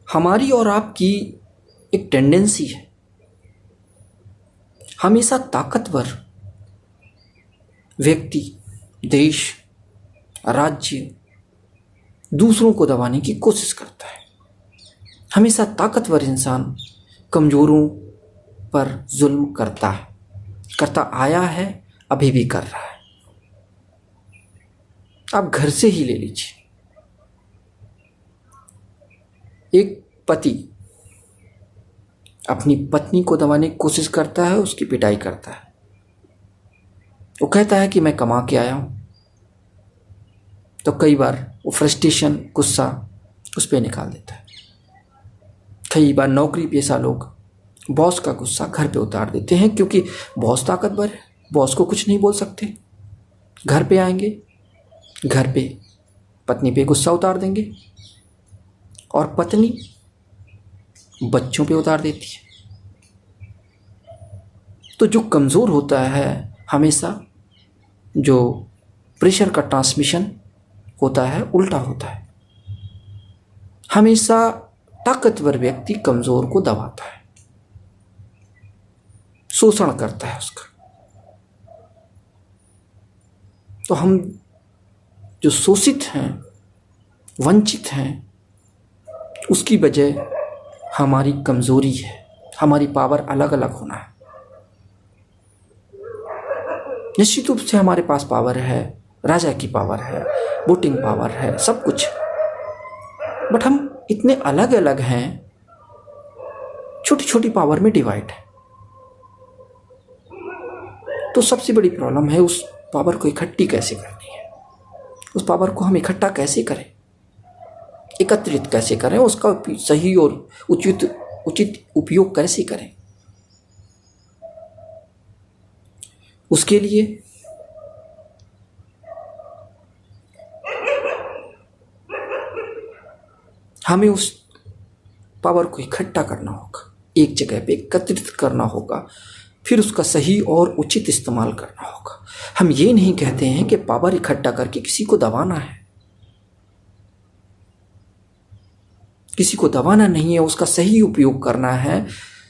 हमारी और आपकी एक टेंडेंसी है हमेशा ताकतवर व्यक्ति, देश, राज्य दूसरों को दबाने की कोशिश करता है। हमेशा ताकतवर इंसान कमजोरों पर जुल्म करता आया है, अभी भी कर रहा है। आप घर से ही ले लीजिए, एक पति अपनी पत्नी को दबाने की कोशिश करता है, उसकी पिटाई करता है। वो कहता है कि मैं कमा के आया हूं, तो कई बार वो फ्रस्ट्रेशन, गुस्सा उस पर निकाल देता है। कई बार नौकरी पेशा लोग बॉस का गुस्सा घर पे उतार देते हैं, क्योंकि बॉस ताकतवर है, बॉस को कुछ नहीं बोल सकते। घर पे आएंगे, घर पे पत्नी पे गुस्सा उतार देंगे और पत्नी बच्चों पे उतार देती है। तो जो कमज़ोर होता है, हमेशा जो प्रेशर का ट्रांसमिशन होता है उल्टा होता है। हमेशा ताकतवर व्यक्ति कमज़ोर को दबाता है, शोषण करता है उसका। तो हम जो शोषित हैं, वंचित हैं, उसकी वजह हमारी कमज़ोरी है। हमारी पावर अलग अलग होना है। निश्चित रूप से हमारे पास पावर है, राजा की पावर है, वोटिंग पावर है, सब कुछ, बट हम इतने अलग अलग हैं, छोटी छोटी पावर में डिवाइड है। तो सबसे बड़ी प्रॉब्लम है उस पावर को इकट्ठी कैसे करनी है, उस पावर को हम इकट्ठा कैसे करें, एकत्रित कैसे करें, उसका सही और उचित उपयोग कैसे करें। उसके लिए हमें उस पावर को इकट्ठा करना होगा, एक जगह पे एकत्रित करना होगा, फिर उसका सही और उचित इस्तेमाल करना होगा। हम ये नहीं कहते हैं कि पावर इकट्ठा करके किसी को दबाना है, किसी को दबाना नहीं है, उसका सही उपयोग करना है,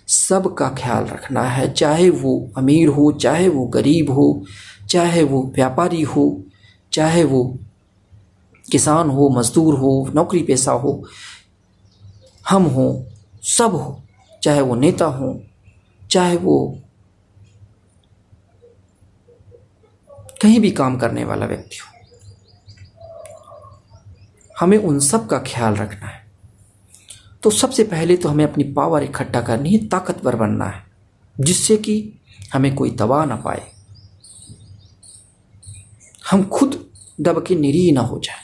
सबका ख्याल रखना है, चाहे वो अमीर हो, चाहे वो गरीब हो, चाहे वो व्यापारी हो, चाहे वो किसान हो, मजदूर हो, नौकरी पेशा हो, हम हो, सब हो, चाहे वो नेता हो, चाहे वो कहीं भी काम करने वाला व्यक्ति हो, हमें उन सब का ख्याल रखना है। तो सबसे पहले तो हमें अपनी पावर इकट्ठा करनी है, ताकतवर बनना है, जिससे कि हमें कोई दबा ना पाए, हम खुद दब के निरीह ना हो जाए,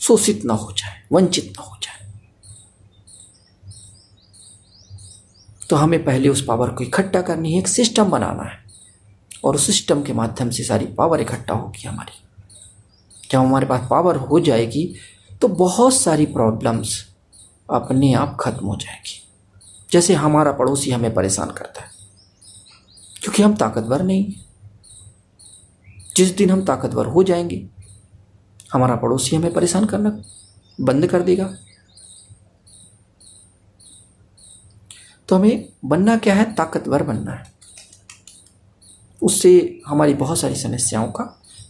शोषित ना हो जाए, वंचित ना हो जाए। तो हमें पहले उस पावर को इकट्ठा करनी है, एक सिस्टम बनाना है, और उस सिस्टम के माध्यम से सारी पावर इकट्ठा होगी हमारी। जब हमारे पास पावर हो जाएगी तो बहुत सारी प्रॉब्लम्स अपने आप खत्म हो जाएगी। जैसे हमारा पड़ोसी हमें परेशान करता है क्योंकि हम ताकतवर नहीं। जिस दिन हम ताकतवर हो जाएंगे, हमारा पड़ोसी हमें परेशान करना बंद कर देगा। तो हमें बनना क्या है? ताकतवर बनना है। उससे हमारी बहुत सारी समस्याओं का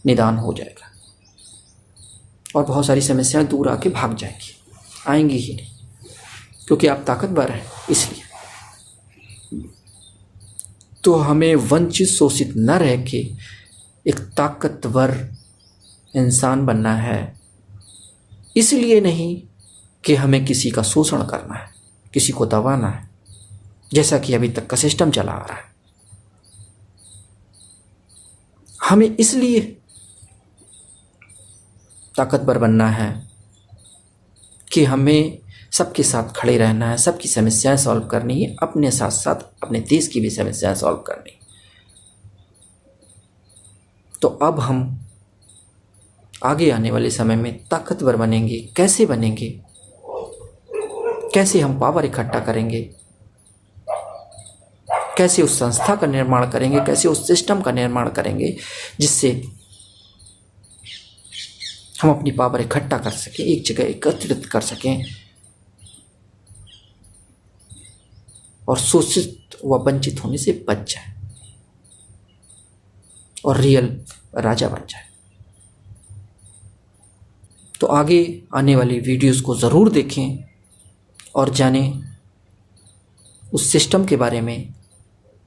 निदान हो जाएगा और बहुत सारी समस्याएं दूर आके भाग जाएंगी, आएंगी ही नहीं, क्योंकि आप ताकतवर हैं इसलिए। तो हमें वंचित, शोषित न रह के एक ताकतवर इंसान बनना है। इसलिए नहीं कि हमें किसी का शोषण करना है, किसी को दबाना है, जैसा कि अभी तक का सिस्टम चला आ रहा है। हमें इसलिए ताकतवर बनना है कि हमें सबके साथ खड़े रहना है, सबकी समस्याएं सॉल्व करनी है, अपने साथ साथ अपने देश की भी समस्याएं सॉल्व करनी। तो अब हम आगे आने वाले समय में ताकतवर बनेंगे। कैसे बनेंगे? कैसे हम पावर इकट्ठा करेंगे? कैसे उस संस्था का निर्माण करेंगे? कैसे उस सिस्टम का निर्माण करेंगे जिससे हम अपनी पावर इकट्ठा कर सकें, एक जगह एकत्रित कर सकें और शोषित व वंचित होने से बच जाए और रियल राजा बन जाए। तो आगे आने वाली वीडियोस को ज़रूर देखें और जानें उस सिस्टम के बारे में,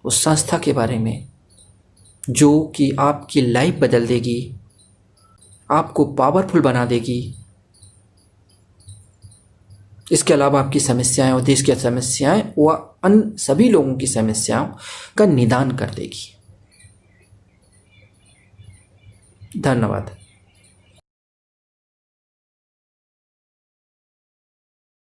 उस संस्था के बारे में जो कि आपकी लाइफ बदल देगी, आपको पावरफुल बना देगी। इसके अलावा आपकी समस्याएं और देश की समस्याएं व अन्य सभी लोगों की समस्याओं का निदान कर देगी। धन्यवाद।